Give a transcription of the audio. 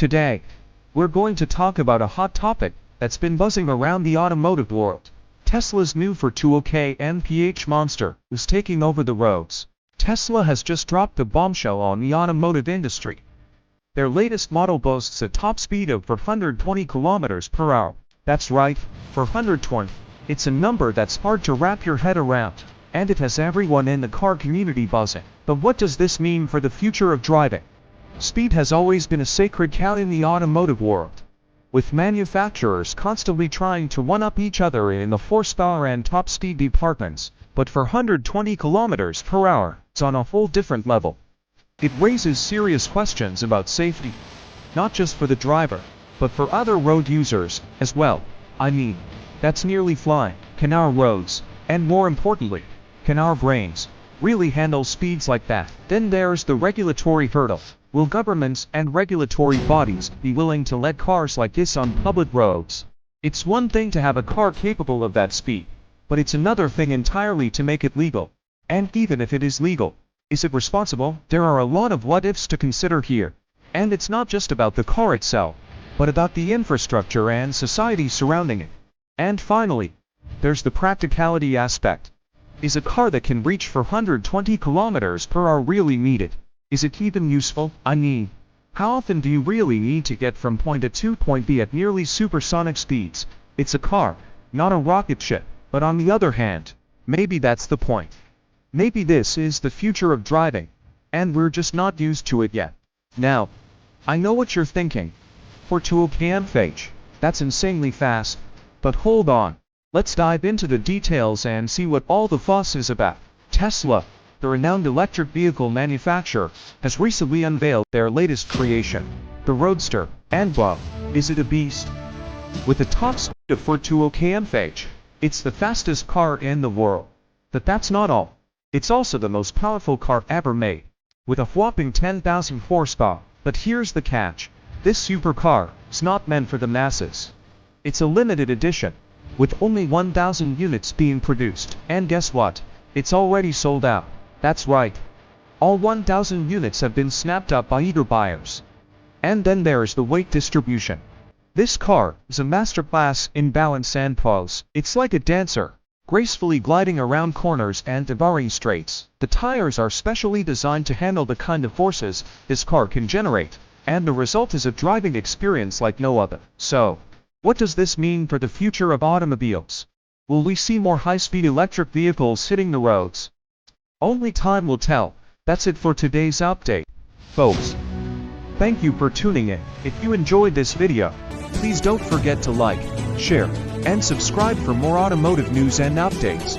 Today, we're going to talk about a hot topic that's been buzzing around the automotive world. Tesla's new 420k mph monster is taking over the roads. Tesla has just dropped a bombshell on the automotive industry. Their latest model boasts a top speed of 420 km per hour. That's right, 420. It's a number that's hard to wrap your head around, and it has everyone in the car community buzzing. But what does this mean for the future of driving? Speed has always been a sacred cow in the automotive world, with manufacturers constantly trying to one-up each other in the horsepower and top speed departments. But 420 km per hour is on a whole different level. It raises serious questions about safety, not just for the driver, but for other road users as well. I mean, that's nearly flying. Can our roads, and more importantly, can our brains, really handle speeds like that? Then there's the regulatory hurdle. Will governments and regulatory bodies be willing to let cars like this on public roads? It's one thing to have a car capable of that speed, but it's another thing entirely to make it legal. And even if it is legal, is it responsible? There are a lot of what-ifs to consider here. And it's not just about the car itself, but about the infrastructure and society surrounding it. And finally, there's the practicality aspect. Is a car that can reach 420 km per hour really needed? Is it even useful? I mean, how often do you really need to get from point A to point B at nearly supersonic speeds? It's a car, not a rocket ship. But on the other hand, maybe that's the point. Maybe this is the future of driving, and we're just not used to it yet. Now, I know what you're thinking. 420 mph, that's insanely fast. But hold on, let's dive into the details and see what all the fuss is about. Tesla, the renowned electric vehicle manufacturer, has recently unveiled their latest creation, the Roadster. And wow, is it a beast? With a top speed of 420 mph, it's the fastest car in the world. But that's not all. It's also the most powerful car ever made, with a whopping 10,000 horsepower. But here's the catch. This supercar is not meant for the masses. It's a limited edition, with only 1,000 units being produced. And guess what? It's already sold out. That's right. All 1,000 units have been snapped up by eager buyers. And then there's the weight distribution. This car is a masterclass in balance and pose. It's like a dancer, gracefully gliding around corners and devouring straights. The tires are specially designed to handle the kind of forces this car can generate, and the result is a driving experience like no other. So, what does this mean for the future of automobiles? Will we see more high-speed electric vehicles hitting the roads? Only time will tell. That's it for today's update, folks. Thank you for tuning in. If you enjoyed this video, please don't forget to like, share, and subscribe for more automotive news and updates.